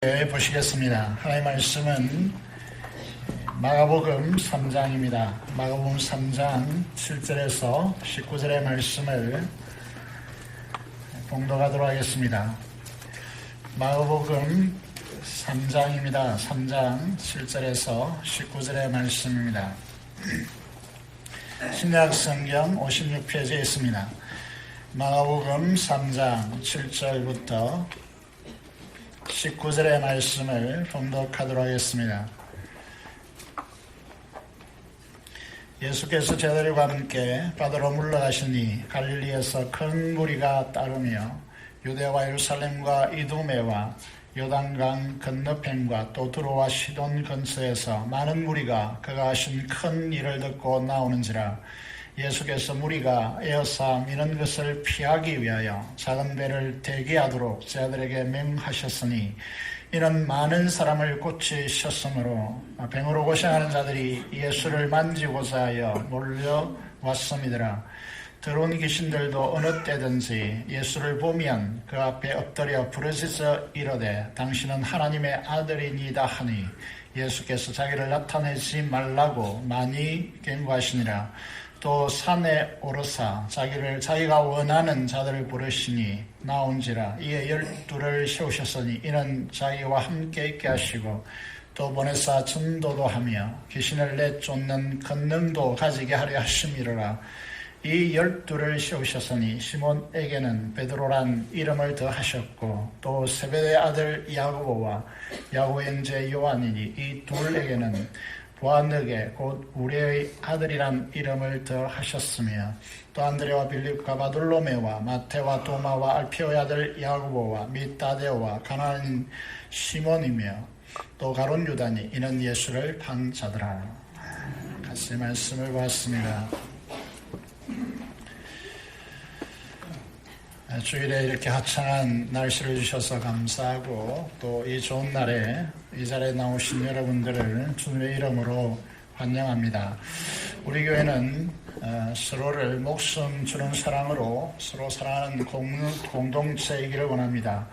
보시겠습니다. 하나님의 말씀은 마가복음 3장입니다. 마가복음 3장 7절에서 19절의 말씀을 봉독하도록 하겠습니다. 마가복음 3장입니다. 3장 7절에서 19절의 말씀입니다. 신약 성경 56페이지에 있습니다. 마가복음 3장 7절부터 19절의 말씀을 봉독하도록 하겠습니다. 예수께서 제자들과 함께 바다로 물러가시니 갈릴리에서 큰 무리가 따르며 유대와 예루살렘과 이두메와 요단강 건너편과 또 두로와 시돈 근처에서 많은 무리가 그가 하신 큰 일을 듣고 나오는지라. 예수께서 무리가 에어싸 미는 것을 피하기 위하여 작은 배를 대기하도록 제자들에게 명하셨으니 이는 많은 사람을 고치셨으므로 병으로 고생하는 자들이 예수를 만지고자 하여 몰려왔음이더라. 더러운 귀신들도 어느 때든지 예수를 보면 그 앞에 엎드려 부르짖어 이르되 당신은 하나님의 아들이니다 하니 예수께서 자기를 나타내지 말라고 많이 경고하시니라. 또 산에 오르사 자기가 원하는 자들을 부르시니 나온지라. 이에 12를 세우셨으니 이는 자기와 함께 있게 하시고 또 보내사 전도도 하며 귀신을 내쫓는 권능도 가지게 하려 하심이로라. 이 12를 세우셨으니 시몬에게는 베드로란 이름을 더하셨고 또 세베대의 아들 야고보와 야고보의 형제 요한이니 이 둘에게는 보아느게 곧 우리의 아들이란 이름을 더하셨으며 또 안드레와 빌립과 바돌로메와 마테와 도마와 알피오의 아들 야고보와 및 다데오와 가나안인 시몬이며 또 가룟 유다니 이는 예수를 판 자더라. 같이 말씀을 보았습니다. 주일에 이렇게 화창한 날씨를 주셔서 감사하고 또 이 좋은 날에 이 자리에 나오신 여러분들을 주님의 이름으로 환영합니다. 우리 교회는 서로를 목숨 주는 사랑으로 서로 사랑하는 공동체이기를 원합니다.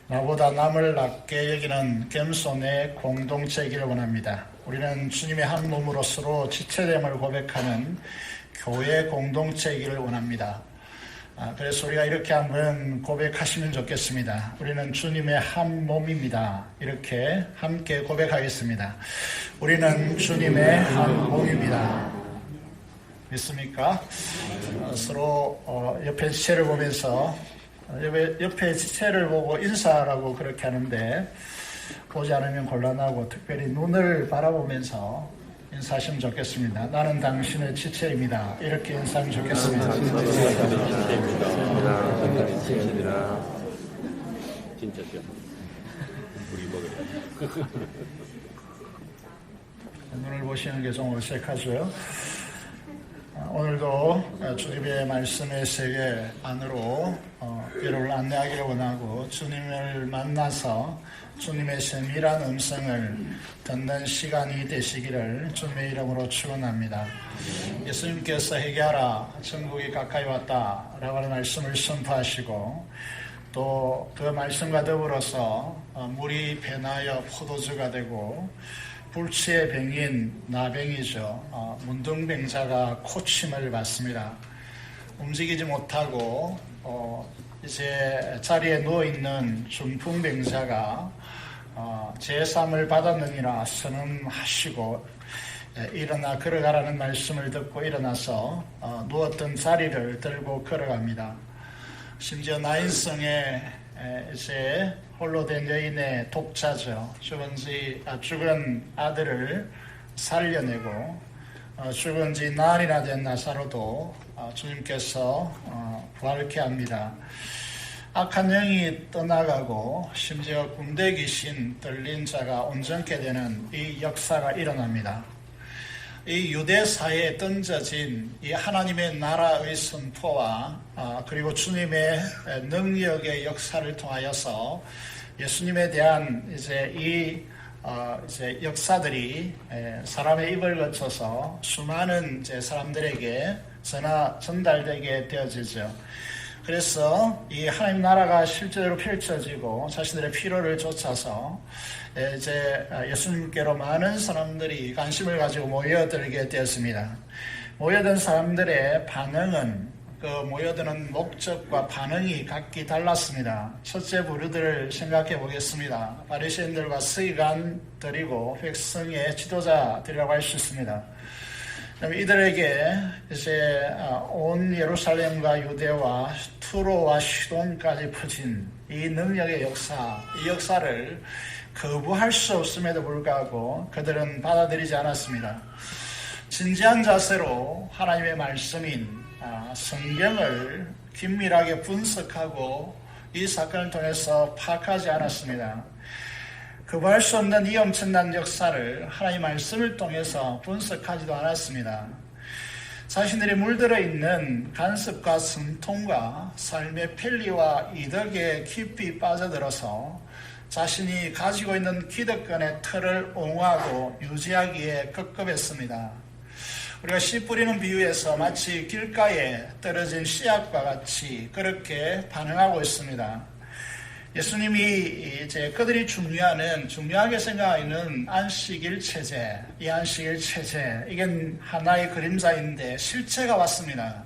나보다 남을 낮게 여기는 겸손의 공동체이기를 원합니다. 우리는 주님의 한 몸으로 서로 지체됨을 고백하는 교회 공동체이기를 원합니다. 그래서 우리가 이렇게 한번 고백하시면 좋겠습니다. 우리는 주님의 한 몸입니다. 이렇게 함께 고백하겠습니다. 우리는 주님의 한 몸입니다. 믿습니까? 서로 옆에 지체를 보면서 옆에 지체를 보고 인사라고 그렇게 하는데 보지 않으면 곤란하고 특별히 눈을 바라보면서 인사하시면 좋겠습니다. 나는 당신의 지체입니다. 이렇게 인사하면 좋겠습니다. 진짜죠. 우리 먹어요. 눈을 보시는 게 좀 어색하죠. 오늘도 주님의 말씀의 세계 안으로 여러분을 안내하기를 원하고 주님을 만나서 주님의 세밀한 음성을 듣는 시간이 되시기를 주님의 이름으로 축원합니다. 예수님께서 회개하라 천국이 가까이 왔다 라고 하는 말씀을 선포하시고 또 그 말씀과 더불어서 물이 변하여 포도주가 되고 불치의 병인 나병이죠. 문둥병자가 고침을 받습니다. 움직이지 못하고 이제 자리에 누워있는 중풍병자가 제3을 받았느니라 선언하시고 일어나 걸어가라는 말씀을 듣고 일어나서 누웠던 자리를 들고 걸어갑니다. 심지어 나인성에 이제 홀로 된 여인의 독자죠. 죽은 아들을 살려내고 죽은 지 나흘이나 된 나사로도 주님께서 부활케 합니다. 악한 영이 떠나가고 심지어 군대 귀신 들린 자가 온전케 되는 이 역사가 일어납니다. 이 유대사에 던져진 이 하나님의 나라의 선포와 그리고 주님의 능력의 역사를 통하여서 예수님에 대한 이제 역사들이 사람의 입을 거쳐서 수많은 이제 사람들에게 전달되게 되어지죠. 그래서 이 하나님 나라가 실제로 펼쳐지고 자신들의 필요를 쫓아서 이제 예수님께로 많은 사람들이 관심을 가지고 모여들게 되었습니다. 모여든 사람들의 반응은 그 모여드는 목적과 반응이 각기 달랐습니다. 첫째 부류들을 생각해 보겠습니다. 바리새인들과 서기관들이고 백성의 지도자들이라고 할 수 있습니다. 이들에게 이제 온 예루살렘과 유대와 투로와 시돈까지 퍼진 이 능력의 역사, 이 역사를 거부할 수 없음에도 불구하고 그들은 받아들이지 않았습니다. 진지한 자세로 하나님의 말씀인 성경을 긴밀하게 분석하고 이 사건을 통해서 파악하지 않았습니다. 거부할 수 없는 이 엄청난 역사를 하나님의 말씀을 통해서 분석하지도 않았습니다. 자신들이 물들어 있는 간섭과 성통과 삶의 편리와 이덕에 깊이 빠져들어서 자신이 가지고 있는 기득권의 틀을 옹호하고 유지하기에 급급했습니다. 우리가 씨 뿌리는 비유에서 마치 길가에 떨어진 씨앗과 같이 그렇게 반응하고 있습니다. 예수님이 이제 그들이 중요하게 생각하는 안식일 체제, 이 안식일 체제, 이건 하나의 그림자인데 실체가 왔습니다.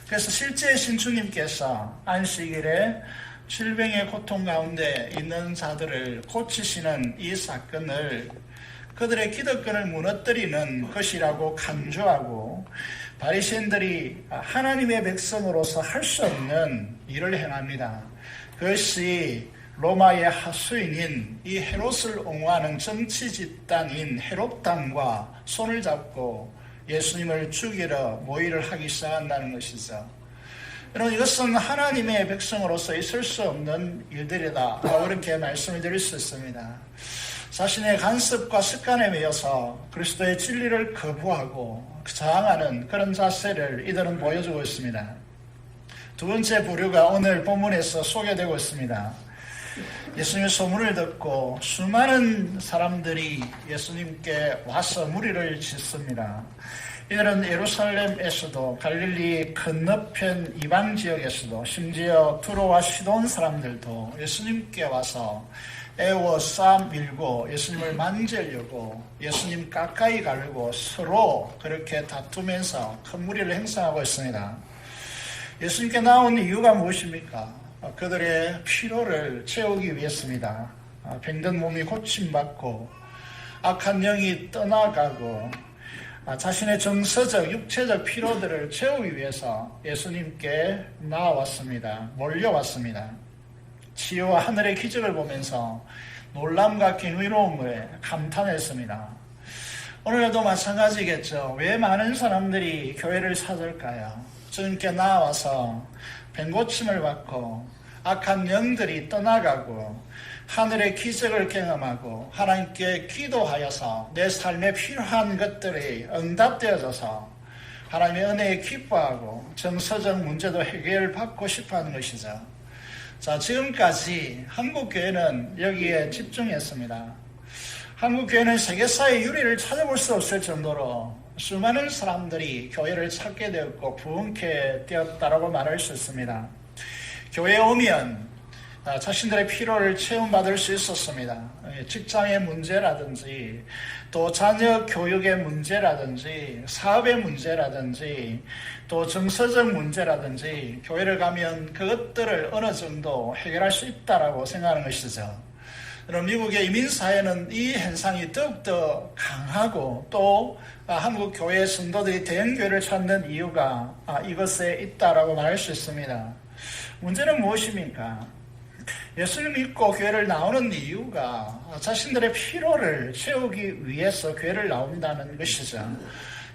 그래서 실제 신주님께서 안식일에 질병의 고통 가운데 있는 자들을 고치시는 이 사건을 그들의 기득권을 무너뜨리는 것이라고 강조하고 바리새인들이 하나님의 백성으로서 할 수 없는 일을 행합니다. 그것이 로마의 하수인인 이 헤롯을 옹호하는 정치 집단인 헤롯당과 손을 잡고 예수님을 죽이러 모의를 하기 시작한다는 것이죠. 여러분, 이것은 하나님의 백성으로서 있을 수 없는 일들이다, 그렇게 말씀을 드릴 수 있습니다. 자신의 간섭과 습관에 매여서 그리스도의 진리를 거부하고 저항하는 그런 자세를 이들은 보여주고 있습니다. 두 번째 부류가 오늘 본문에서 소개되고 있습니다. 예수님의 소문을 듣고 수많은 사람들이 예수님께 와서 무리를 짓습니다. 이들은 예루살렘에서도 갈릴리 건너편 이방 지역에서도 심지어 두로와 시돈 사람들도 예수님께 와서 애워 싸밀고 예수님을 만지려고 예수님 가까이 가려고 서로 그렇게 다투면서 큰 무리를 행사하고 있습니다. 예수님께 나온 이유가 무엇입니까? 그들의 피로를 채우기 위해서입니다. 병든 몸이 고침받고 악한 영이 떠나가고 자신의 정서적, 육체적 피로들을 채우기 위해서 예수님께 나왔습니다. 몰려왔습니다. 치유와 하늘의 기적을 보면서 놀람과 경이로움을 감탄했습니다. 오늘도 마찬가지겠죠. 왜 많은 사람들이 교회를 찾을까요? 주님께 나와서 병고침을 받고 악한 영들이 떠나가고 하늘의 기적을 경험하고 하나님께 기도하여서 내 삶에 필요한 것들이 응답되어져서 하나님의 은혜에 기뻐하고 정서적 문제도 해결받고 싶어하는 것이죠. 자, 지금까지 한국교회는 여기에 집중했습니다. 한국교회는 세계사의 유리를 찾아볼 수 없을 정도로 수많은 사람들이 교회를 찾게 되었고 부흥케 되었다라고 말할 수 있습니다. 교회에 오면 자신들의 필요를 체험받을 수 있었습니다. 직장의 문제라든지 또 자녀 교육의 문제라든지 사업의 문제라든지 또 정서적 문제라든지 교회를 가면 그것들을 어느 정도 해결할 수 있다라고 생각하는 것이죠. 그럼 미국의 이민사회는 이 현상이 더욱더 강하고 또 한국 교회 성도들이 대형교회를 찾는 이유가 이것에 있다라고 말할 수 있습니다. 문제는 무엇입니까? 예수를 믿고 교회를 나오는 이유가 자신들의 피로를 채우기 위해서 교회를 나온다는 것이죠.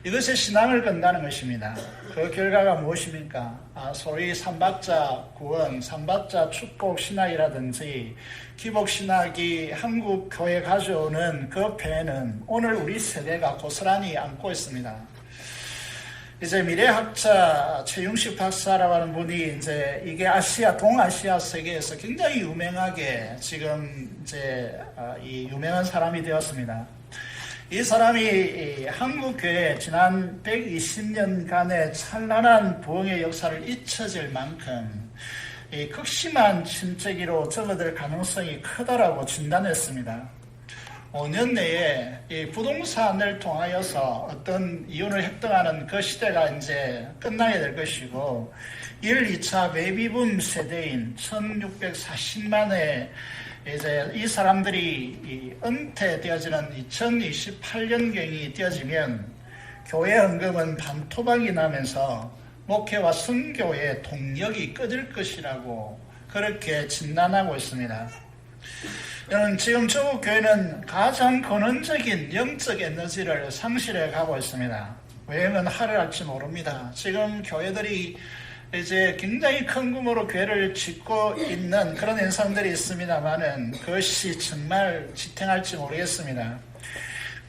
이것에 신앙을 건다는 것입니다. 그 결과가 무엇입니까? 소위 삼박자 구원, 삼박자 축복 신학이라든지 기복 신학이 한국 교회에 가져오는 그 배는 오늘 우리 세대가 고스란히 안고 있습니다. 이제 미래학자 최용식 박사라고 하는 분이 이제 이게 동아시아 세계에서 굉장히 유명하게 지금 이제 이 유명한 사람이 되었습니다. 이 사람이 한국 교회 지난 120년간의 찬란한 부흥의 역사를 잊혀질 만큼 극심한 침체기로 접어들 가능성이 크다라고 진단했습니다. 5년 내에 이 부동산을 통하여서 어떤 이윤을 획득하는 그 시대가 이제 끝나게 될 것이고 1, 2차 베이비붐 세대인 1640만의 이제 이 사람들이 은퇴되어지는 2028년경이 되어지면 교회 헌금은 반토막이 나면서 목회와 선교의 동력이 꺼질 것이라고 그렇게 진단하고 있습니다. 여러분, 지금 조국 교회는 가장 근원적인 영적 에너지를 상실해 가고 있습니다. 왜냐면 하루할지 모릅니다. 지금 교회들이 이제 굉장히 큰 규모로 교회를 짓고 있는 그런 현상들이 있습니다만은 그것이 정말 지탱할지 모르겠습니다.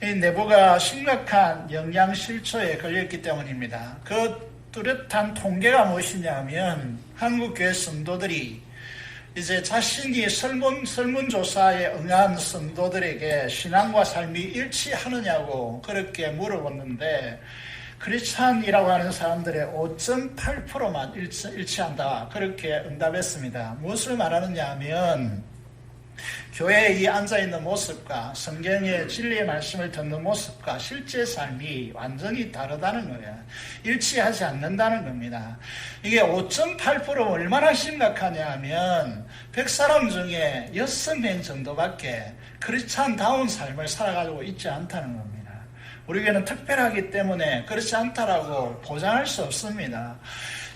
이 내부가 심각한 영양 실조에 걸렸기 때문입니다. 그 뚜렷한 통계가 무엇이냐면 한국 교회 성도들이 이제 자신이 설문조사에 응한 성도들에게 신앙과 삶이 일치하느냐고 그렇게 물어봤는데 크리스찬이라고 하는 사람들의 5.8%만 일치한다 그렇게 응답했습니다. 무엇을 말하느냐 하면 교회에 이 앉아있는 모습과 성경의 진리의 말씀을 듣는 모습과 실제 삶이 완전히 다르다는 거예요. 일치하지 않는다는 겁니다. 이게 5.8% 얼마나 심각하냐 하면 100사람 중에 6명 정도밖에 크리스찬다운 삶을 살아가지고 있지 않다는 겁니다. 우리 교회는 특별하기 때문에 그렇지 않다라고 보장할 수 없습니다.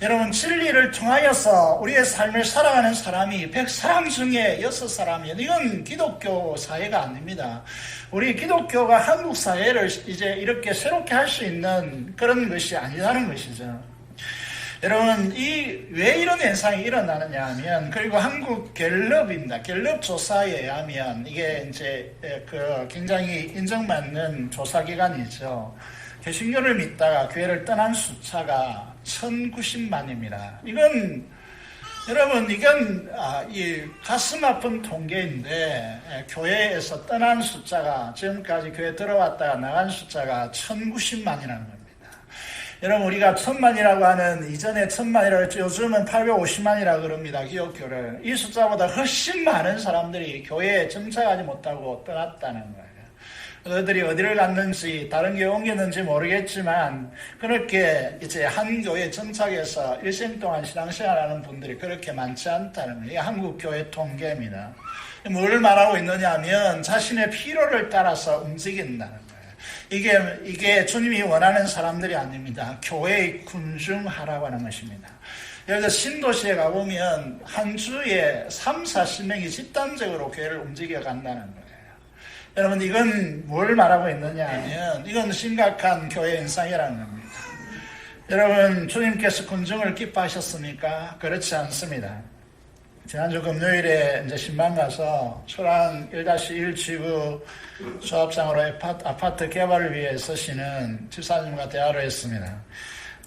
여러분, 진리를 통하여서 우리의 삶을 살아가는 사람이 100사람 중에 6사람이면 이건 기독교 사회가 아닙니다. 우리 기독교가 한국 사회를 이제 이렇게 새롭게 할 수 있는 그런 것이 아니라는 것이죠. 여러분, 왜 이런 현상이 일어나느냐 하면, 그리고 한국 갤럽입니다. 갤럽 조사에 의하면, 이게 이제 굉장히 인정받는 조사기관이죠. 개신교를 믿다가 교회를 떠난 숫자가 1090만입니다. 여러분, 이건 이 가슴 아픈 통계인데, 교회에서 떠난 숫자가, 지금까지 교회 들어왔다가 나간 숫자가 1090만이라는 겁니다. 여러분, 우리가 1000만이라고 하는, 이전에 1000만이라고 요즘은 850만이라고 그럽니다. 기독교를. 이 숫자보다 훨씬 많은 사람들이 교회에 정착하지 못하고 떠났다는 거예요. 그들이 어디를 갔는지, 다른 교회 옮겼는지 모르겠지만, 그렇게 이제 한 교회에 정착해서 일생 동안 신앙생활하는 분들이 그렇게 많지 않다는 거예요. 이게 한국 교회 통계입니다. 뭘 말하고 있느냐 하면, 자신의 필요를 따라서 움직인다는 거예요. 이게 주님이 원하는 사람들이 아닙니다. 교회의 군중하라고 하는 것입니다. 예를 들어 신도시에 가보면 한 주에 3, 40명이 집단적으로 교회를 움직여 간다는 거예요. 여러분, 이건 뭘 말하고 있느냐 하면 이건 심각한 교회 현상이라는 겁니다. 여러분, 주님께서 군중을 기뻐하셨습니까? 그렇지 않습니다. 지난주 금요일에 이제 신방 가서 초랑 1-1 지구 조합장으로 아파트 개발을 위해 쓰시는 집사님과 대화를 했습니다.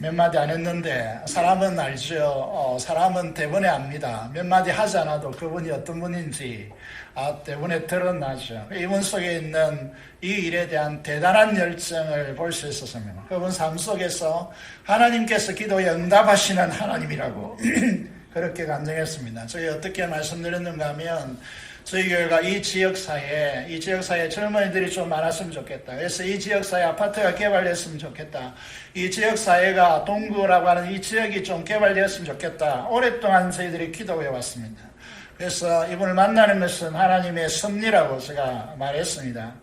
몇 마디 안 했는데 사람은 알죠. 사람은 대본에 압니다. 몇 마디 하지 않아도 그분이 어떤 분인지 대본에 드러나죠. 이분 속에 있는 이 일에 대한 대단한 열정을 볼 수 있었습니다. 그분 삶 속에서 하나님께서 기도에 응답하시는 하나님이라고 그렇게 감정했습니다. 저희 어떻게 말씀드렸는가 하면 저희 교회가 이 지역사회에 젊은이들이 좀 많았으면 좋겠다. 그래서 이 지역사회 아파트가 개발됐으면 좋겠다. 이 지역사회가 동구라고 하는 이 지역이 좀 개발되었으면 좋겠다. 오랫동안 저희들이 기도해 왔습니다. 그래서 이분을 만나는 것은 하나님의 섭리라고 제가 말했습니다.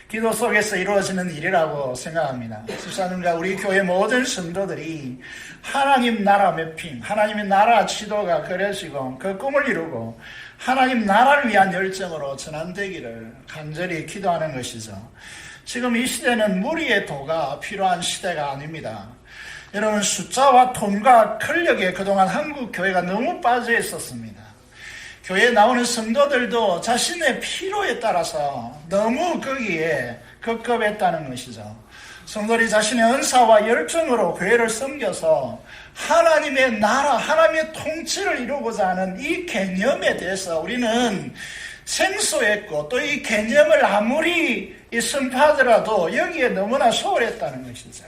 기도 속에서 이루어지는 일이라고 생각합니다. 집사님과 우리 교회 모든 성도들이 하나님 나라 매핑, 하나님의 나라 지도가 그려지고 그 꿈을 이루고 하나님 나라를 위한 열정으로 전환되기를 간절히 기도하는 것이죠. 지금 이 시대는 무리의 도가 필요한 시대가 아닙니다. 여러분, 숫자와 돈과 권력에 그동안 한국 교회가 너무 빠져 있었습니다. 교회에 나오는 성도들도 자신의 필요에 따라서 너무 거기에 급급했다는 것이죠. 성도들이 자신의 은사와 열정으로 교회를 섬겨서 하나님의 나라, 하나님의 통치를 이루고자 하는 이 개념에 대해서 우리는 생소했고 또 이 개념을 아무리 선포하더라도 여기에 너무나 소홀했다는 것이죠.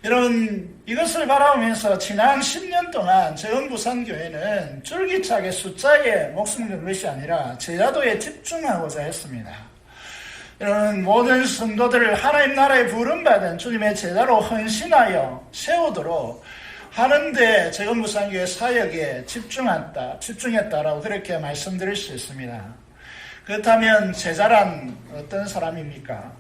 여러분, 이것을 바라보면서 지난 10년 동안 재원부산교회는 쫄깃하게 숫자에 목숨 건 것이 아니라 제자도에 집중하고자 했습니다. 여러분, 모든 성도들을 하나님 나라에 부름받은 주님의 제자로 헌신하여 세우도록 하는데 재원부산교회 사역에 집중했다라고 그렇게 말씀드릴 수 있습니다. 그렇다면 제자란 어떤 사람입니까?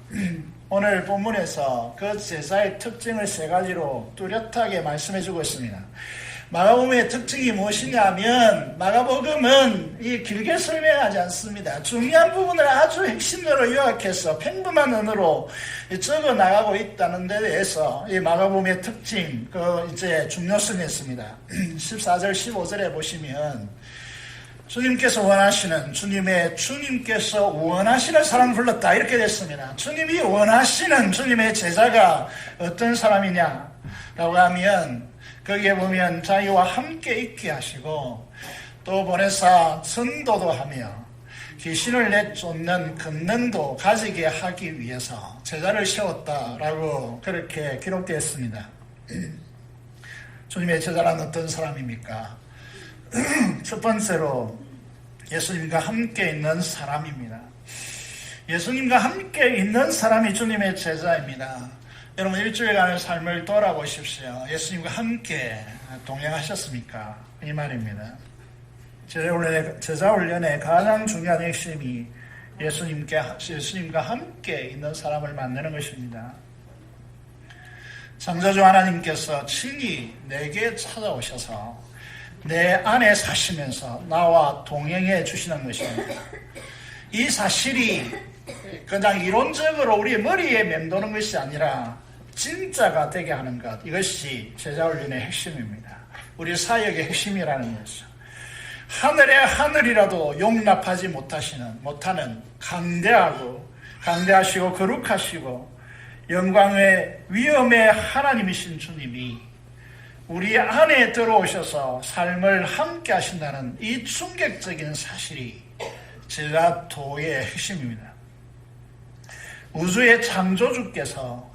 오늘 본문에서 그 제자의 특징을 세 가지로 뚜렷하게 말씀해주고 있습니다. 마가복음의 특징이 무엇이냐면 마가복음은 이 길게 설명하지 않습니다. 중요한 부분을 아주 핵심으로 요약해서 평범한 언어로 적어 나가고 있다는 데 대해서 이 마가복음의 특징, 이제 중요성이 있습니다. 14절, 15절에 보시면 주님께서 원하시는 사람을 불렀다. 이렇게 됐습니다. 주님이 원하시는 주님의 제자가 어떤 사람이냐라고 하면 거기에 보면 자기와 함께 있게 하시고 또 보내사 전도도 하며 귀신을 내쫓는 권능도 가지게 하기 위해서 제자를 세웠다라고 그렇게 기록되어 있습니다. 주님의 제자란 어떤 사람입니까? 첫 번째로 예수님과 함께 있는 사람입니다. 예수님과 함께 있는 사람이 주님의 제자입니다. 여러분, 일주일간의 삶을 돌아보십시오. 예수님과 함께 동행하셨습니까? 이 말입니다. 제자훈련의 가장 중요한 핵심이 예수님과 함께 있는 사람을 만드는 것입니다. 창조주 하나님께서 친히 내게 찾아오셔서 내 안에 사시면서 나와 동행해 주시는 것입니다. 이 사실이 그냥 이론적으로 우리의 머리에 맴도는 것이 아니라 진짜가 되게 하는 것, 이것이 제자훈련의 핵심입니다. 우리 사역의 핵심이라는 것이죠. 하늘의 하늘이라도 용납하지 못하는 강대하시고 거룩하시고 영광의 위엄의 하나님이신 주님이 우리 안에 들어오셔서 삶을 함께 하신다는 이 충격적인 사실이 제자도의 핵심입니다. 우주의 창조주께서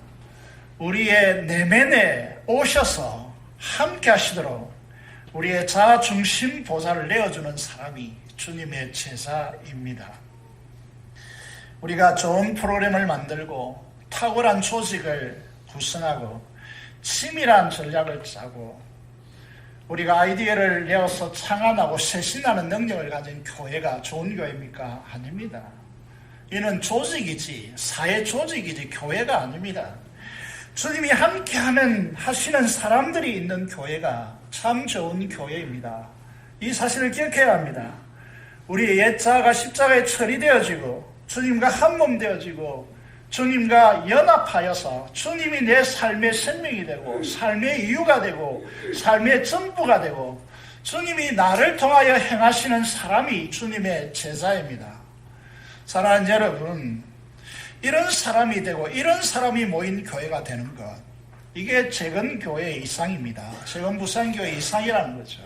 우리의 내면에 오셔서 함께 하시도록 우리의 자중심 보살을 내어주는 사람이 주님의 제자입니다. 우리가 좋은 프로그램을 만들고 탁월한 조직을 구성하고 치밀한 전략을 짜고 우리가 아이디어를 내어서 창안하고 쇄신하는 능력을 가진 교회가 좋은 교회입니까? 아닙니다. 이는 조직이지, 사회 조직이지 교회가 아닙니다. 주님이 함께 하시는 사람들이 있는 교회가 참 좋은 교회입니다. 이 사실을 기억해야 합니다. 우리의 옛 자아가 십자가에 처리되어지고 주님과 한몸 되어지고 주님과 연합하여서 주님이 내 삶의 생명이 되고 삶의 이유가 되고 삶의 전부가 되고 주님이 나를 통하여 행하시는 사람이 주님의 제자입니다. 사랑하는 여러분, 이런 사람이 되고 이런 사람이 모인 교회가 되는 것, 이게 재건교회의 이상입니다. 재건부산교회의 이상이라는 거죠.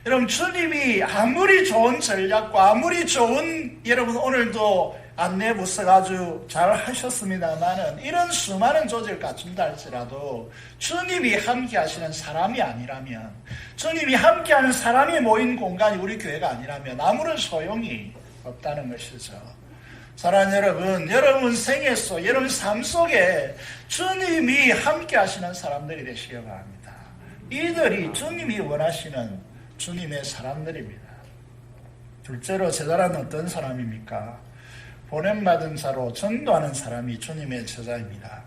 여러분, 주님이 아무리 좋은 전략과 아무리 좋은, 여러분 오늘도 안내부석 아주 잘 하셨습니다만은 이런 수많은 조직을 갖춘다 할지라도 주님이 함께 하시는 사람이 아니라면, 주님이 함께 하는 사람이 모인 공간이 우리 교회가 아니라면 아무런 소용이 없다는 것이죠. 사랑하는 여러분 생애 속, 여러분 삶 속에 주님이 함께 하시는 사람들이 되시기 바랍니다. 이들이 주님이 원하시는 주님의 사람들입니다. 둘째로 제자란 어떤 사람입니까? 보냄받은 자로 전도하는 사람이 주님의 제자입니다.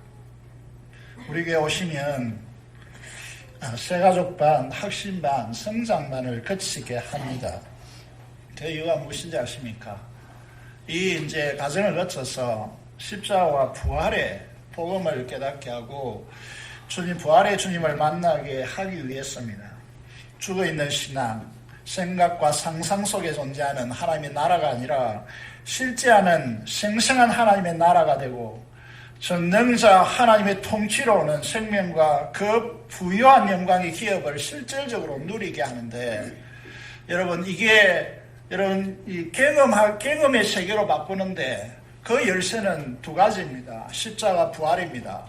우리 교회 오시면 새가족반, 학신반, 성장반을 거치게 합니다. 그 이유가 무엇인지 아십니까? 이 이제 과정을 거쳐서 십자가와 부활의 복음을 깨닫게 하고 부활의 주님을 만나게 하기 위해서입니다. 죽어있는 신앙, 생각과 상상 속에 존재하는 하나님의 나라가 아니라 실제하는 생생한 하나님의 나라가 되고 전능자 하나님의 통치로 오는 생명과 그 부유한 영광의 기업을 실질적으로 누리게 하는데, 여러분 이게 여러분, 이 경험의 세계로 바꾸는데 그 열쇠는 두 가지입니다. 십자가 부활입니다.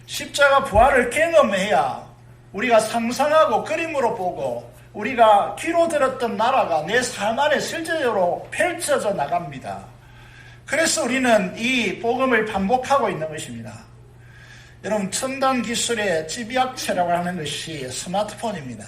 십자가 부활을 경험해야 우리가 상상하고 그림으로 보고 우리가 귀로 들었던 나라가 내 삶 안에 실제적으로 펼쳐져 나갑니다. 그래서 우리는 이 복음을 반복하고 있는 것입니다. 여러분, 첨단 기술의 집약체라고 하는 것이 스마트폰입니다.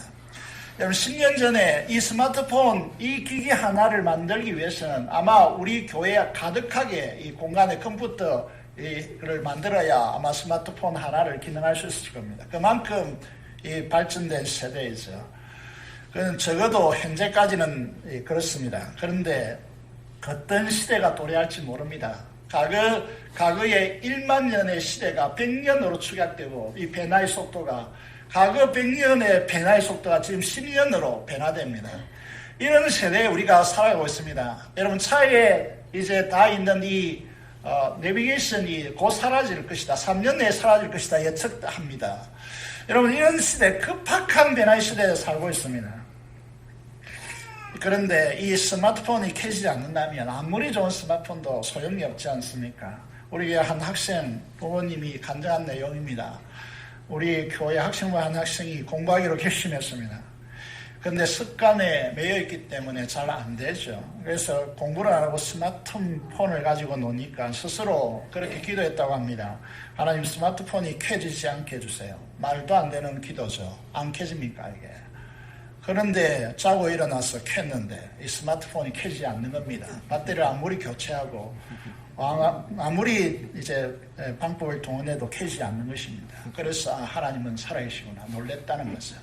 여러분, 10년 전에 이 스마트폰, 이 기기 하나를 만들기 위해서는 아마 우리 교회에 가득하게 이 공간에 컴퓨터를 만들어야 아마 스마트폰 하나를 기능할 수 있을 겁니다. 그만큼 이 발전된 세대이죠. 그건 적어도 현재까지는 그렇습니다. 그런데 어떤 시대가 도래할지 모릅니다. 과거의 1만 년의 시대가 100년으로 축약되고 이 변화의 속도가 과거 100년의 변화의 속도가 지금 10년으로 변화됩니다. 이런 세대에 우리가 살아가고 있습니다. 여러분, 차에 이제 다 있는 이 내비게이션이 곧 사라질 것이다. 3년 내에 사라질 것이다. 예측합니다. 여러분, 이런 시대, 급박한 변화의 시대에 살고 있습니다. 그런데 이 스마트폰이 켜지지 않는다면 아무리 좋은 스마트폰도 소용이 없지 않습니까? 우리 교회 한 학생 부모님이 간증한 내용입니다. 우리 교회 학생과 한 학생이 공부하기로 결심했습니다. 그런데 습관에 매여 있기 때문에 잘 안 되죠. 그래서 공부를 안 하고 스마트폰을 가지고 노니까 스스로 그렇게 기도했다고 합니다. 하나님, 스마트폰이 켜지지 않게 해주세요. 말도 안 되는 기도죠. 안 켜집니까 이게? 그런데 자고 일어나서 켰는데 이 스마트폰이 켜지지 않는 겁니다. 배터리를 아무리 교체하고 아무리 이제 방법을 동원해도 켜지지 않는 것입니다. 그래서 하나님은 살아계시구나 놀랬다는 것은,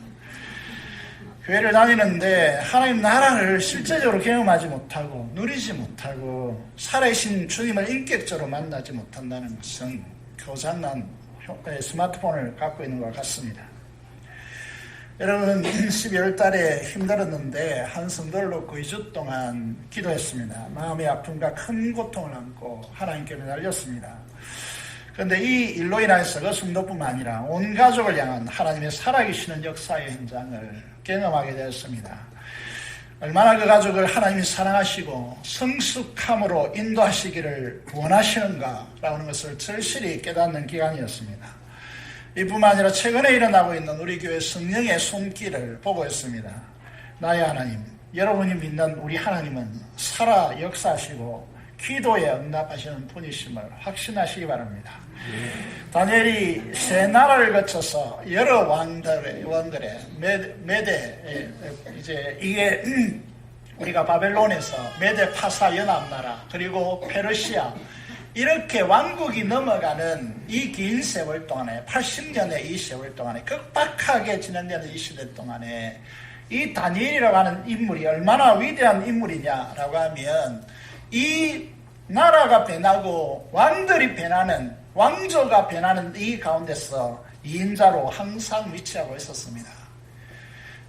교회를 다니는데 하나님 나라를 실제적으로 경험하지 못하고 누리지 못하고 살아계신 주님을 인격적으로 만나지 못한다는 것은 교장난 스마트폰을 갖고 있는 것 같습니다. 여러분, 12월 달에 힘들었는데 한 성도를 놓고 2주 동안 기도했습니다. 마음의 아픔과 큰 고통을 안고 하나님께 매달렸습니다. 그런데 이 일로 인해서 그 성도뿐만 아니라 온 가족을 향한 하나님의 살아계시는 역사의 현장을 경험하게 되었습니다. 얼마나 그 가족을 하나님이 사랑하시고 성숙함으로 인도하시기를 원하시는가라는 것을 절실히 깨닫는 기간이었습니다. 이뿐만 아니라 최근에 일어나고 있는 우리 교회 성령의 손길을 보고 있습니다. 나의 하나님, 여러분이 믿는 우리 하나님은 살아 역사하시고 기도에 응답하시는 분이심을 확신하시기 바랍니다. 다니엘이 세 나라를 거쳐서 여러 왕들의 메대, 이제 이게 우리가 바벨론에서 메대 파사 연합나라 그리고 페르시아 이렇게 왕국이 넘어가는 이 긴 세월 동안에 80년의 이 세월 동안에 급박하게 진행되는 이 시대 동안에 이 다니엘이라고 하는 인물이 얼마나 위대한 인물이냐라고 하면 이 나라가 변하고 왕들이 변하는 왕조가 변하는 이 가운데서 2인자로 항상 위치하고 있었습니다.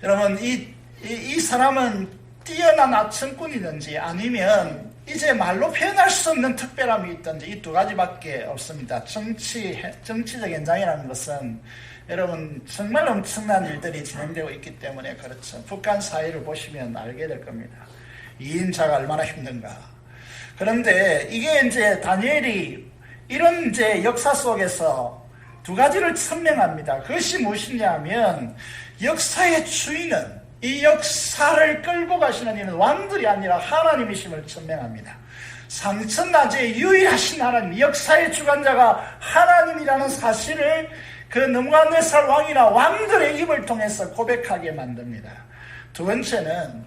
여러분, 이 사람은 뛰어난 악천꾼이든지 아니면 이제 말로 표현할 수 없는 특별함이 있든지 이 두 가지밖에 없습니다. 정치적 현장이라는 것은 여러분 정말 엄청난 일들이 진행되고 있기 때문에 그렇죠. 북한 사회를 보시면 알게 될 겁니다. 2인자가 얼마나 힘든가. 그런데 이게 이제 다니엘이 이런 이제 역사 속에서 두 가지를 천명합니다. 그것이 무엇이냐 하면 역사의 주인은 이 역사를 끌고 가시는 이는 왕들이 아니라 하나님이심을 천명합니다. 상천나제의 유일하신 하나님, 역사의 주관자가 하나님이라는 사실을 그 느부갓네살 왕이나 왕들의 입을 통해서 고백하게 만듭니다. 두 번째는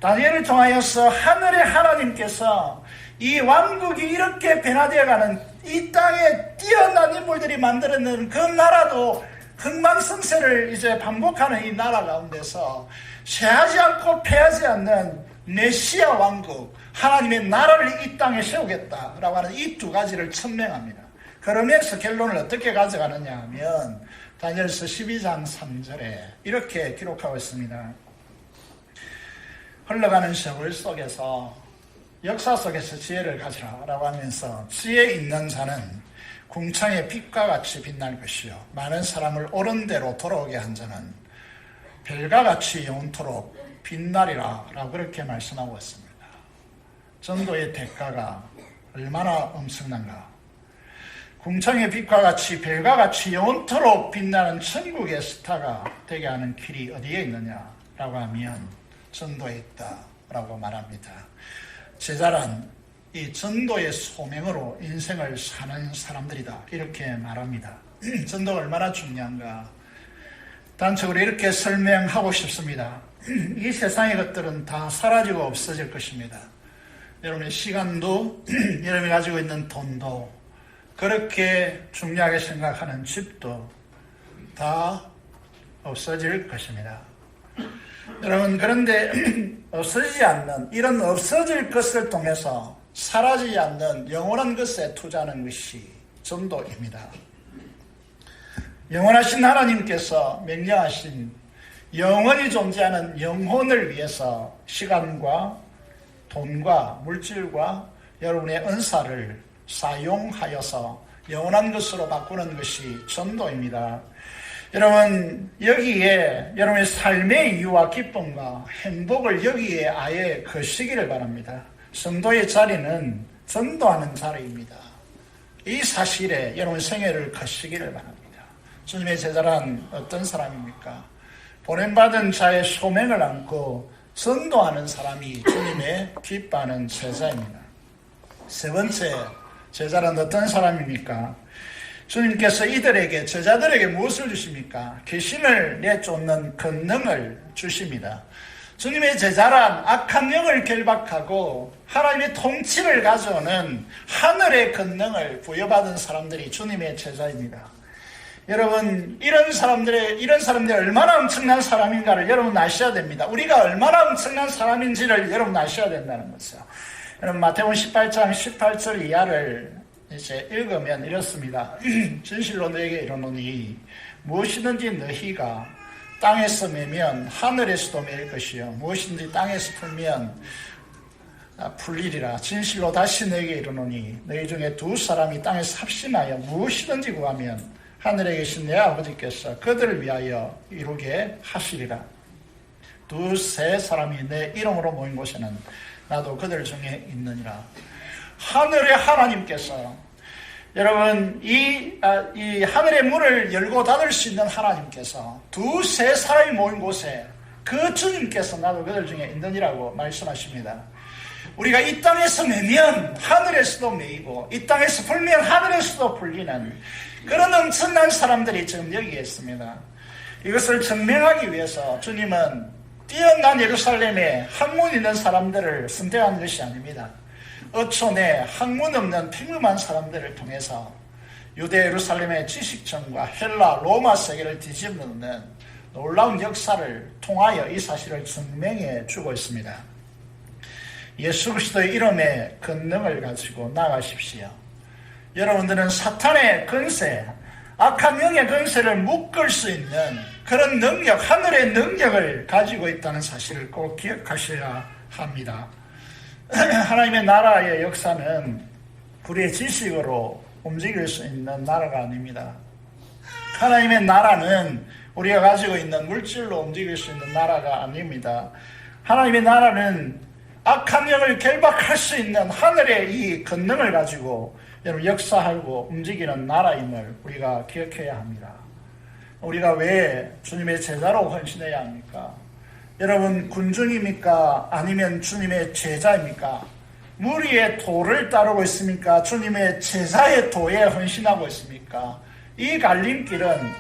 다니엘을 통하여서 하늘의 하나님께서 이 왕국이 이렇게 변화되어가는 이 땅에 뛰어난 인물들이 만들어낸 그 나라도 흥망성쇠를 이제 반복하는 이 나라 가운데서 쇠하지 않고 패하지 않는 메시아 왕국, 하나님의 나라를 이 땅에 세우겠다라고 하는 이 두 가지를 천명합니다. 그러면서 결론을 어떻게 가져가느냐 하면 다니엘서 12장 3절에 이렇게 기록하고 있습니다. 흘러가는 세월 속에서 역사 속에서 지혜를 가지라라고 하면서 지혜 있는 자는 궁창의 빛과 같이 빛날 것이요 많은 사람을 옳은 대로 돌아오게 한 자는 별과 같이 영원토록 빛나리라 라고 그렇게 말씀하고 있습니다. 전도의 대가가 얼마나 엄청난가. 궁창의 빛과 같이 별과 같이 영원토록 빛나는 천국의 스타가 되게 하는 길이 어디에 있느냐라고 하면 전도에 있다라고 말합니다. 제자란 이 전도의 소명으로 인생을 사는 사람들이다 이렇게 말합니다. 전도가 얼마나 중요한가 단적으로 이렇게 설명하고 싶습니다. 이 세상의 것들은 다 사라지고 없어질 것입니다. 여러분의 시간도 여러분이 가지고 있는 돈도 그렇게 중요하게 생각하는 집도 다 없어질 것입니다. 여러분 그런데 없어지지 않는 이런 없어질 것을 통해서 사라지지 않는 영원한 것에 투자하는 것이 전도입니다. 영원하신 하나님께서 명령하신 영원히 존재하는 영혼을 위해서 시간과 돈과 물질과 여러분의 은사를 사용하여서 영원한 것으로 바꾸는 것이 전도입니다. 여러분 여기에 여러분의 삶의 이유와 기쁨과 행복을 여기에 아예 거시기를 바랍니다. 성도의 자리는 전도하는 자리입니다. 이 사실에 여러분 생애를 거시기를 바랍니다. 주님의 제자란 어떤 사람입니까? 보냄받은 자의 소명을 안고 전도하는 사람이 주님의 기뻐하는 제자입니다. 세 번째 제자란 어떤 사람입니까? 주님께서 이들에게 제자들에게 무엇을 주십니까? 귀신을 내쫓는 권능을 주십니다. 주님의 제자란 악한 영을 결박하고 하나님의 통치를 가져오는 하늘의 권능을 부여받은 사람들이 주님의 제자입니다. 여러분 이런 사람들이 얼마나 엄청난 사람인가를 여러분 아셔야 됩니다. 우리가 얼마나 엄청난 사람인지를 여러분 아셔야 된다는 거죠. 여러분 마태복음 18장 18절 이하를 이제 읽으면 이렇습니다. 진실로 너에게 이르노니 무엇이든지 너희가 땅에서 매면 하늘에서도 매일 것이요 무엇이든지 땅에서 풀면 풀리리라. 진실로 다시 너에게 이르노니 너희 중에 두 사람이 땅에서 합심하여 무엇이든지 구하면 하늘에 계신 내 아버지께서 그들을 위하여 이루게 하시리라. 두세 사람이 내 이름으로 모인 곳에는 나도 그들 중에 있느니라. 하늘의 하나님께서 여러분 이 하늘의 문을 열고 닫을 수 있는 하나님께서 두세 사람이 모인 곳에 그 주님께서 나도 그들 중에 있느니라고 말씀하십니다. 우리가 이 땅에서 매면 하늘에서도 매이고 이 땅에서 풀면 하늘에서도 풀리는 그런 엄청난 사람들이 지금 여기에 있습니다. 이것을 증명하기 위해서 주님은 뛰어난 예루살렘에 학문 있는 사람들을 선택한 것이 아닙니다. 어촌에 학문 없는 평범한 사람들을 통해서 유대 예루살렘의 지식층과 헬라 로마 세계를 뒤집는 놀라운 역사를 통하여 이 사실을 증명해 주고 있습니다. 예수 그리스도의 이름의 권능을 가지고 나가십시오. 여러분들은 사탄의 권세, 악한 영의 권세를 묶을 수 있는 그런 능력, 하늘의 능력을 가지고 있다는 사실을 꼭 기억하셔야 합니다. 하나님의 나라의 역사는 우리의 지식으로 움직일 수 있는 나라가 아닙니다. 하나님의 나라는 우리가 가지고 있는 물질로 움직일 수 있는 나라가 아닙니다. 하나님의 나라는 악한 영을 결박할 수 있는 하늘의 이 권능을 가지고 여러분 역사하고 움직이는 나라임을 우리가 기억해야 합니다. 우리가 왜 주님의 제자로 헌신해야 합니까? 여러분 군중입니까? 아니면 주님의 제자입니까? 무리의 도를 따르고 있습니까? 주님의 제자의 도에 헌신하고 있습니까? 이 갈림길은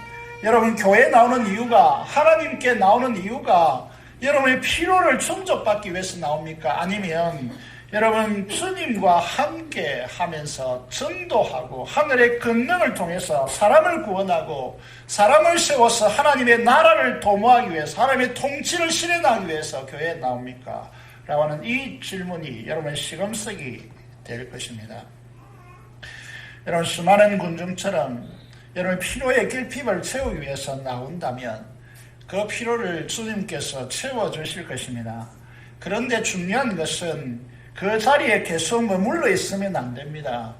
여러분 교회에 나오는 이유가 하나님께 나오는 이유가 여러분의 필요를 충족받기 위해서 나옵니까? 아니면 여러분 주님과 함께 하면서 전도하고 하늘의 권능을 통해서 사람을 구원하고 사람을 세워서 하나님의 나라를 도모하기 위해서 하나님의 통치를 실현하기 위해서 교회에 나옵니까? 라고 하는 이 질문이 여러분의 시금석이 될 것입니다. 여러분 수많은 군중처럼 여러분의 필요의 결핍을 채우기 위해서 나온다면 그 필요를 주님께서 채워주실 것입니다. 그런데 중요한 것은 그 자리에 계속 머물러 있으면 안 됩니다.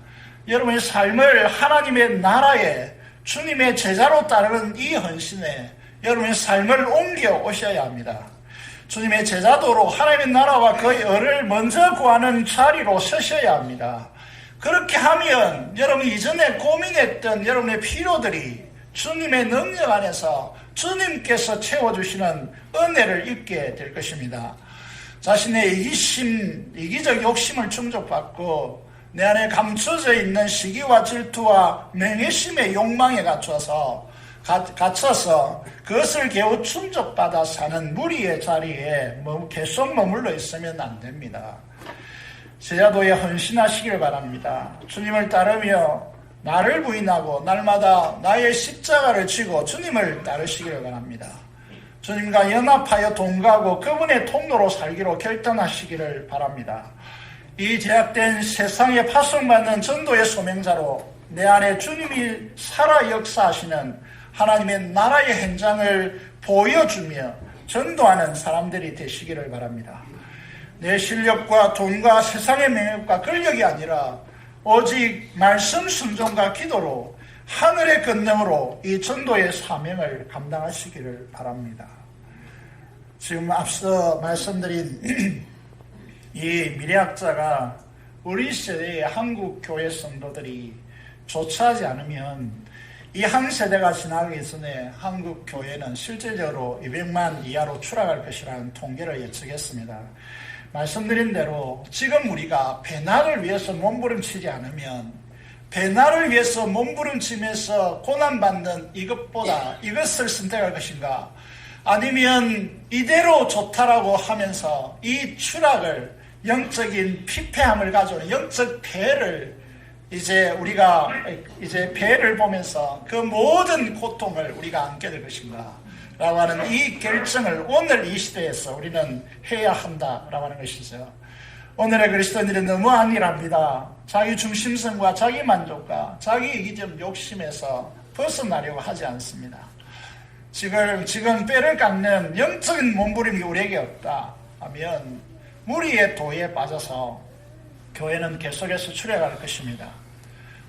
여러분의 삶을 하나님의 나라에 주님의 제자로 따르는 이 헌신에 여러분의 삶을 옮겨 오셔야 합니다. 주님의 제자도로 하나님의 나라와 그 의를 먼저 구하는 자리로 서셔야 합니다. 그렇게 하면 여러분 이전에 고민했던 여러분의 필요들이 주님의 능력 안에서 주님께서 채워주시는 은혜를 입게 될 것입니다. 자신의 이기적 욕심을 충족받고 내 안에 감춰져 있는 시기와 질투와 맹해심의 욕망에 갇혀서 그것을 겨우 충족받아 사는 무리의 자리에 계속 머물러 있으면 안 됩니다. 제자도에 헌신하시길 바랍니다. 주님을 따르며 나를 부인하고 날마다 나의 십자가를 지고 주님을 따르시길 바랍니다. 주님과 연합하여 동거하고 그분의 통로로 살기로 결단하시기를 바랍니다. 이 제약된 세상에 파송받는 전도의 소명자로 내 안에 주님이 살아 역사하시는 하나님의 나라의 현장을 보여주며 전도하는 사람들이 되시기를 바랍니다. 내 실력과 돈과 세상의 명예과 권력이 아니라 오직 말씀 순종과 기도로 하늘의 권능으로 이 전도의 사명을 감당하시기를 바랍니다. 지금 앞서 말씀드린 이 미래학자가 우리 세대의 한국 교회 성도들이 조차하지 않으면 이 한 세대가 지나기 전에 한국 교회는 실질적으로 200만 이하로 추락할 것이라는 통계를 예측했습니다. 말씀드린 대로 지금 우리가 배나를 위해서 몸부림치지 않으면 배나를 위해서 몸부림치면서 고난받는 이것보다 이것을 선택할 것인가, 아니면 이대로 좋다라고 하면서 이 추락을 영적인 피폐함을 가져오는 영적 폐를 우리가 배를 보면서 그 모든 고통을 우리가 안게 될 것인가 라고 하는 이 결정을 오늘 이 시대에서 우리는 해야 한다라고 하는 것이죠. 오늘의 그리스도인들이 너무 안일합니다. 자기 중심성과 자기 만족과 자기 이기적 욕심에서 벗어나려고 하지 않습니다. 지금 뼈를 깎는 영적인 몸부림이 우리에게 없다 하면 무리의 도에 빠져서 교회는 계속해서 출애갈 것입니다.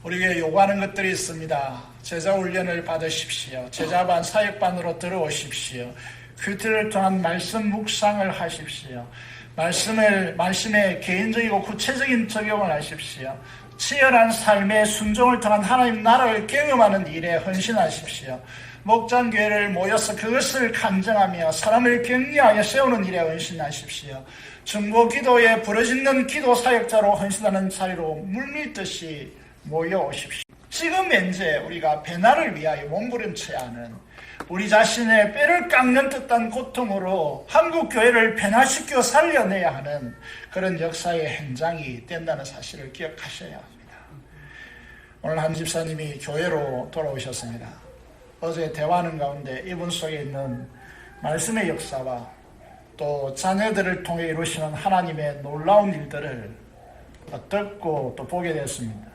우리에게 요구하는 것들이 있습니다. 제자 훈련을 받으십시오. 제자반 사역반으로 들어오십시오. 큐티를 통한 말씀 묵상을 하십시오. 말씀의 개인적이고 구체적인 적용을 하십시오. 치열한 삶의 순종을 통한 하나님 나라를 경험하는 일에 헌신하십시오. 목장교회를 모여서 그것을 간증하며 사람을 격려하여 세우는 일에 헌신하십시오. 중보기도에 부르짖는 기도 사역자로 헌신하는 자리로 물밀듯이 모여오십시오. 지금 현재 우리가 배나를 위하여 몸부림쳐야 하는, 우리 자신의 뼈를 깎는 듯한 고통으로 한국 교회를 변화시켜 살려내야 하는 그런 역사의 현장이 된다는 사실을 기억하셔야 합니다. 오늘 한 집사님이 교회로 돌아오셨습니다. 어제 대화하는 가운데 이분 속에 있는 말씀의 역사와 또 자녀들을 통해 이루시는 하나님의 놀라운 일들을 듣고 또 보게 되었습니다.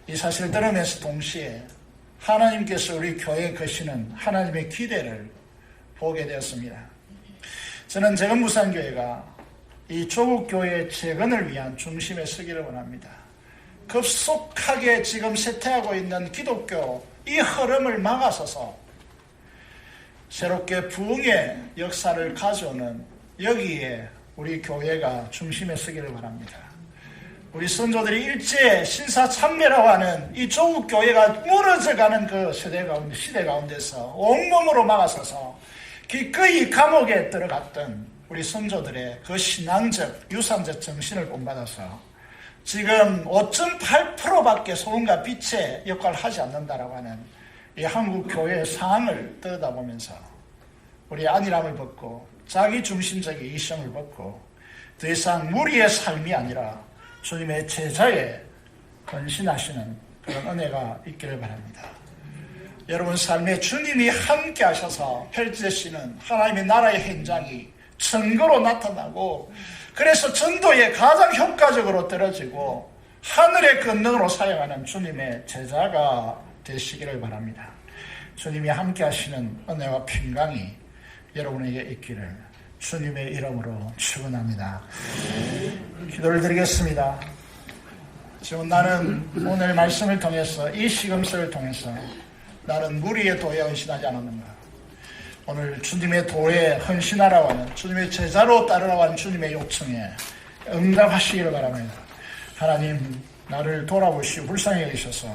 이 사실을 들으면서 동시에 하나님께서 우리 교회에 거시는 하나님의 기대를 보게 되었습니다. 저는 재건무산교회가 이 조국교회의 재건을 위한 중심에 서기를 원합니다. 급속하게 지금 쇠퇴하고 있는 기독교 이 흐름을 막아서서 새롭게 부흥의 역사를 가져오는 여기에 우리 교회가 중심에 서기를 바랍니다. 우리 선조들이 일제 신사참배라고 하는 이 조국교회가 무너져가는 그 시대 가운데서 온몸으로 막아서서 기꺼이 감옥에 들어갔던 우리 선조들의 그 신앙적, 유산적 정신을 본받아서 지금 5.8%밖에 소금과 빛의 역할을 하지 않는다라고 하는 이 한국 교회의 상황을 들여다보면서 우리 안일함을 벗고 자기 중심적인 이성을 벗고 더 이상 무리의 삶이 아니라 주님의 제자에 헌신하시는 그런 은혜가 있기를 바랍니다. 여러분 삶에 주님이 함께 하셔서 펼쳐지시는 하나님의 나라의 현장이 증거로 나타나고, 그래서 전도에 가장 효과적으로 떨어지고 하늘의 권능으로 사용하는 주님의 제자가 되시기를 바랍니다. 주님이 함께 하시는 은혜와 평강이 여러분에게 있기를 주님의 이름으로 축원합니다. 기도를 드리겠습니다. 지금 나는 오늘 말씀을 통해서, 이 시금석을 통해서 나는 무리의 도에 헌신하지 않았는가? 오늘 주님의 도에 헌신하라고 하는 주님의 제자로 따르라고 하는 주님의 요청에 응답하시기를 바랍니다. 하나님 나를 돌아보시고 불쌍히 여기셔서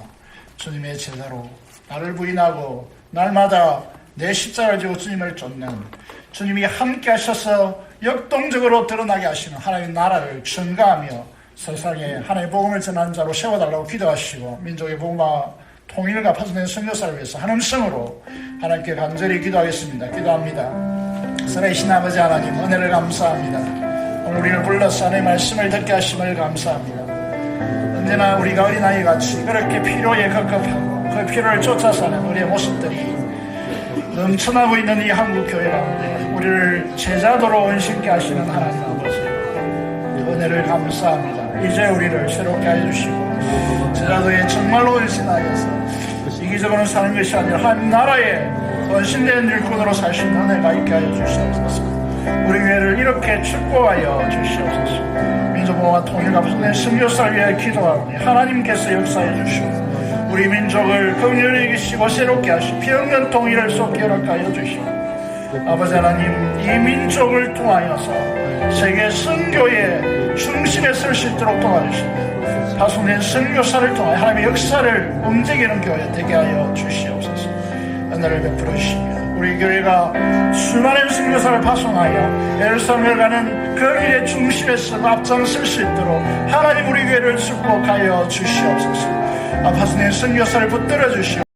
주님의 제자로 나를 부인하고 날마다 내 십자가를 지고 주님을 쫓는 주님이 함께 하셔서 역동적으로 드러나게 하시는 하나님의 나라를 증가하며 세상에 하나님의 복음을 전하는 자로 세워달라고 기도하시고 민족의 복음과 통일과 파손된 선교사를 위해서 한 음성으로 하나님께 간절히 기도하겠습니다. 기도합니다. 살아계신 아버지 하나님 은혜를 감사합니다. 오늘 우리를 불러서 하나님의 말씀을 듣게 하심을 감사합니다. 언제나 우리가 어린아이같이 그렇게 필요에 급급하고 그 필요를 쫓아 사는 우리의 모습들이 넘쳐나고 있는 이 한국교회 가운데 우리를 제자도로 은신케 하시는 하나님 아버지 은혜를 감사합니다. 이제 우리를 새롭게 해주시고 제자도에 정말로 은신하여서 이기적으로 사는 것이 아니라 한 나라에 헌신된 일꾼으로 살 수 있는 은혜가 있게 하여 주시옵소서. 우리 교회를 이렇게 축복하여 주시옵소서. 민족보호와 통일과 파손된 선교사를 위해 기도하오니 하나님께서 역사해 주시고 우리 민족을 긍휼히 여기시고 새롭게 하시고 평년 통일을 쏟게 허락하여 주시고 아버지 하나님 이 민족을 통하여서 세계 선교의 중심에 설 수 있도록 도와주시고 파손된 선교사를 통하여 하나님의 역사를 움직이는 교회 되게 하여 주시옵소서. 은혜를 베풀어 주시며 우리 교회가 수많은 선교사를 파송하여 예루살렘을 가는 그 길의 중심에서 앞장설 수 있도록 하나님 우리 교회를 축복하여 주시옵소서. 파손된 선교사를 붙들어 주시고